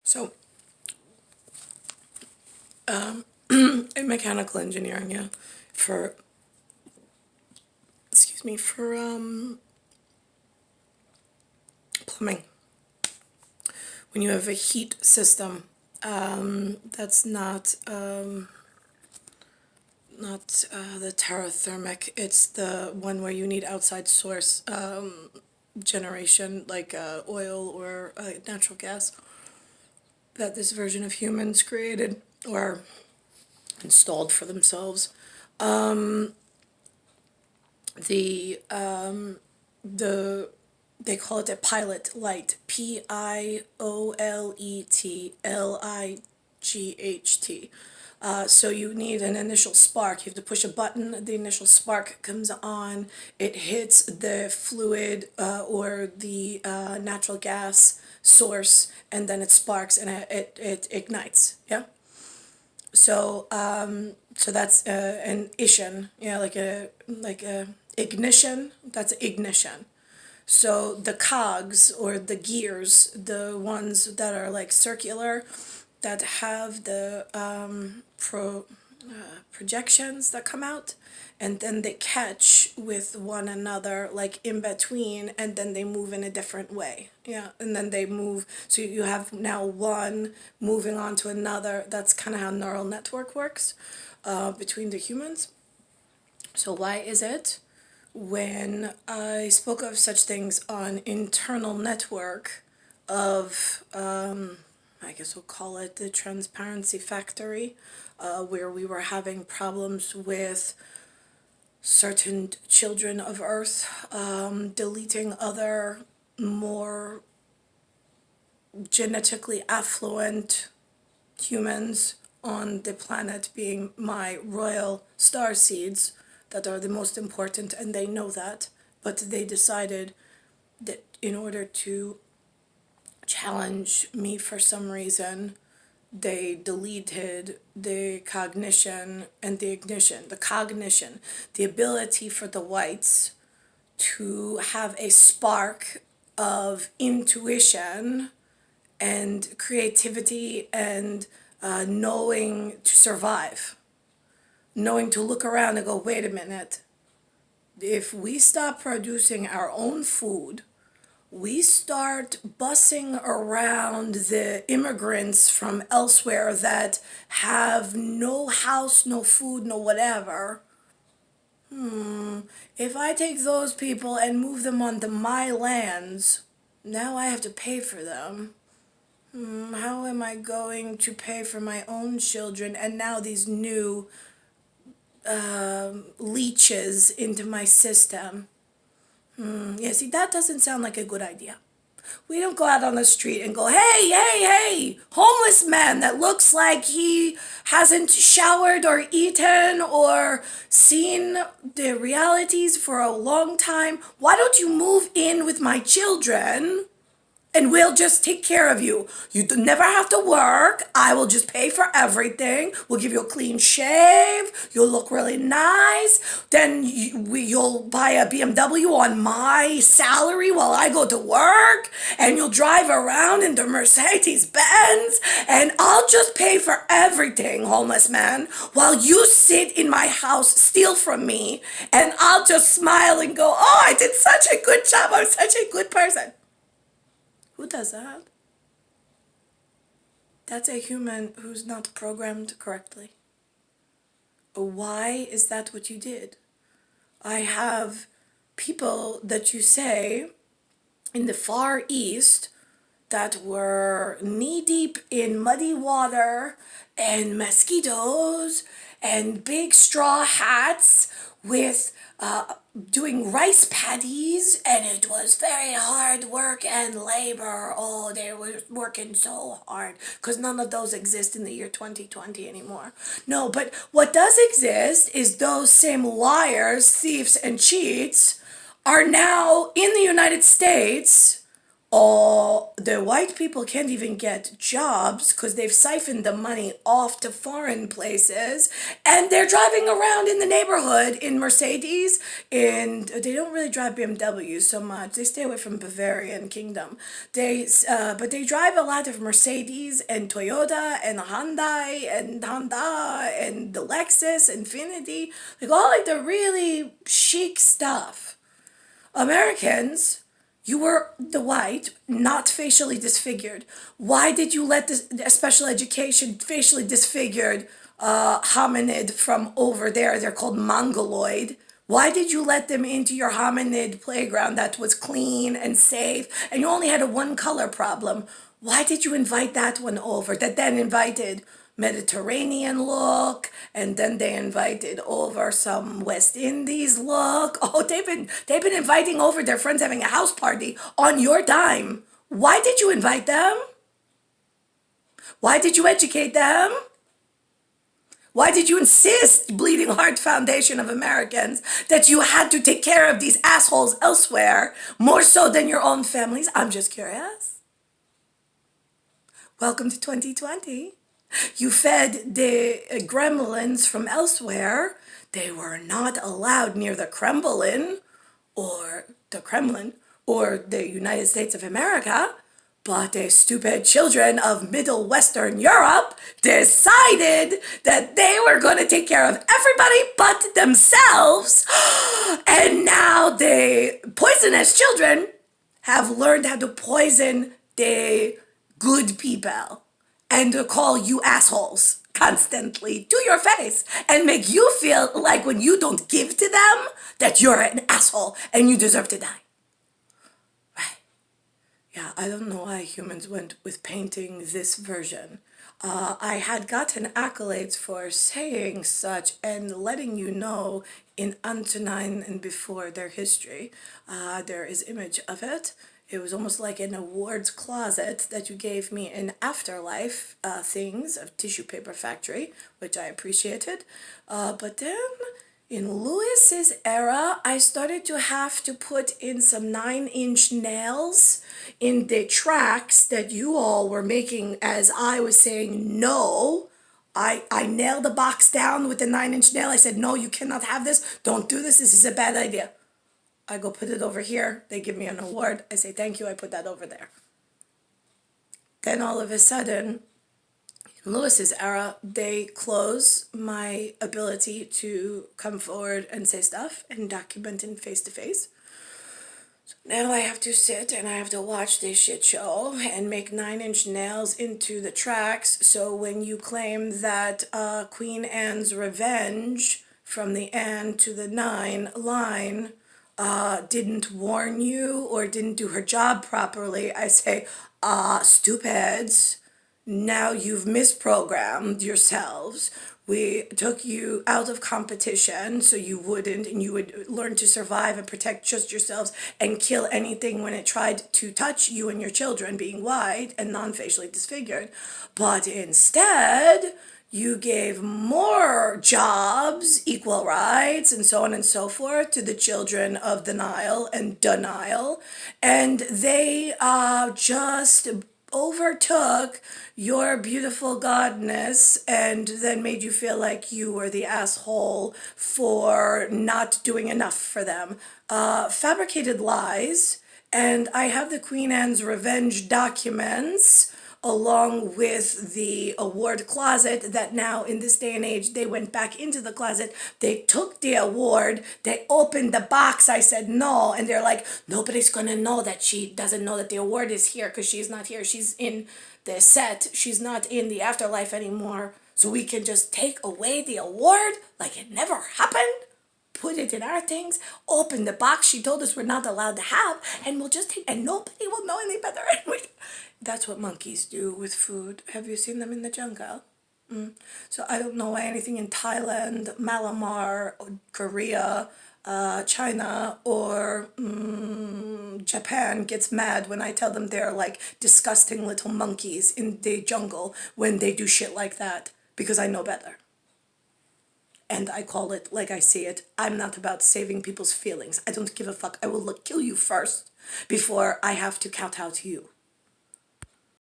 So, in mechanical engineering, yeah, for, excuse me, for plumbing, when you have a heat system, that's not the terrathermic, it's the one where you need outside source generation, like oil or natural gas, that this version of humans created or installed for themselves. The they call it a pilot light, PIOLET LIGHT. So you need an initial spark. You have to push a button. The initial spark comes on. It hits the fluid or the natural gas source, and then it sparks and it ignites. Yeah. So that's an ignition. Yeah, like a ignition. That's ignition. So the cogs or the gears, the ones that are like circular, that have the projections that come out, and then they catch with one another like in between, and then they move in a different way. Yeah, and then they move. So you have now one moving on to another. That's kind of how neural network works between the humans. So why is it when I spoke of such things on internal network of, I guess we'll call it the transparency factory, where we were having problems with certain children of Earth deleting other more genetically affluent humans on the planet, being my royal star seeds that are the most important, and they know that, but they decided that in order to challenge me for some reason, they deleted the cognition and the ignition. The cognition, the ability for the whites to have a spark of intuition and creativity and knowing to survive, knowing to look around and go, wait a minute, if we stop producing our own food, we start bussing around the immigrants from elsewhere that have no house, no food, no whatever. If I take those people and move them onto my lands, now I have to pay for them. How am I going to pay for my own children and now these new leeches into my system? Yeah, see, that doesn't sound like a good idea. We don't go out on the street and go, hey, hey, hey, homeless man that looks like he hasn't showered or eaten or seen the realities for a long time. Why don't you move in with my children? And we'll just take care of you. You never have to work. I will just pay for everything. We'll give you a clean shave. You'll look really nice. Then you'll buy a BMW on my salary while I go to work. And you'll drive around in the Mercedes Benz. And I'll just pay for everything, homeless man, while you sit in my house, steal from me. And I'll just smile and go, oh, I did such a good job. I'm such a good person. Who does that? That's a human who's not programmed correctly. Why is that what you did? I have people that you say in the Far East that were knee deep in muddy water and mosquitoes and big straw hats with doing rice paddies, and it was very hard work and labor. Oh, they were working so hard because none of those exist in the year 2020 anymore. No, but what does exist is those same liars, thieves, and cheats are now in the United States Oh, the white people can't even get jobs because they've siphoned the money off to foreign places, and they're driving around in the neighborhood in Mercedes. And they don't really drive BMWs so much. They stay away from Bavarian Kingdom. But they drive a lot of Mercedes and Toyota and Hyundai and Honda and the Lexus, Infinity, like all like the really chic stuff. Americans, you were the white, not facially disfigured. Why did you let the special education facially disfigured hominid from over there? They're called mongoloid. Why did you let them into your hominid playground that was clean and safe and you only had a one color problem? Why did you invite that one over that then invited Mediterranean look, and then they invited over some West Indies look? Oh, they've been inviting over their friends having a house party on your dime. Why did you invite them? Why did you educate them? Why did you insist, Bleeding Heart Foundation of Americans, that you had to take care of these assholes elsewhere more so than your own families? I'm just curious. Welcome to 2020. You fed the gremlins from elsewhere. They were not allowed near the Kremlin or the United States of America. But the stupid children of Middle Western Europe decided that they were going to take care of everybody but themselves. And now the poisonous children have learned how to poison the good people and to call you assholes constantly to your face and make you feel like when you don't give to them that you're an asshole and you deserve to die. Right. Yeah, I don't know why humans went with painting this version. I had gotten accolades for saying such and letting you know in Antonine and before their history. There is image of it. It was almost like an awards closet that you gave me in Afterlife things of Tissue Paper Factory, which I appreciated. But then in Lewis's era, I started to have to put in some 9-inch nails in the tracks that you all were making as I was saying no. I nailed the box down with the 9-inch nail. I said, no, you cannot have this. Don't do this. This is a bad idea. I go put it over here. They give me an award. I say, thank you. I put that over there. Then all of a sudden, in Lewis's era, they close my ability to come forward and say stuff and document in face to face. So now I have to sit and I have to watch this shit show and make 9-inch nails into the tracks. So when you claim that Queen Anne's Revenge from the Anne to the 9 line didn't warn you or didn't do her job properly, I say, stupids, now you've misprogrammed yourselves. We took you out of competition so you wouldn't, and you would learn to survive and protect just yourselves and kill anything when it tried to touch you and your children, being white and non-facially disfigured. But instead, you gave more jobs, equal rights, and so on and so forth to the children of the Nile and the Nile. And they just overtook your beautiful godness and then made you feel like you were the asshole for not doing enough for them. Fabricated lies. And I have the Queen Anne's Revenge documents along with the award closet that now in this day and age they went back into the closet, they took the award, they opened the box, I said no, and they're like, nobody's gonna know that she doesn't know that the award is here because she's not here, she's in the set, she's not in the afterlife anymore, so we can just take away the award like it never happened, put it in our things, open the box she told us we're not allowed to have, and we'll just take, and nobody will know any better. That's what monkeys do with food. Have you seen them in the jungle? So I don't know why anything in Thailand, Myanmar, Korea, China, or Japan gets mad when I tell them they're like disgusting little monkeys in the jungle when they do shit like that, because I know better. And I call it like I see it. I'm not about saving people's feelings. I don't give a fuck. I will kill you first before I have to kowtow to you.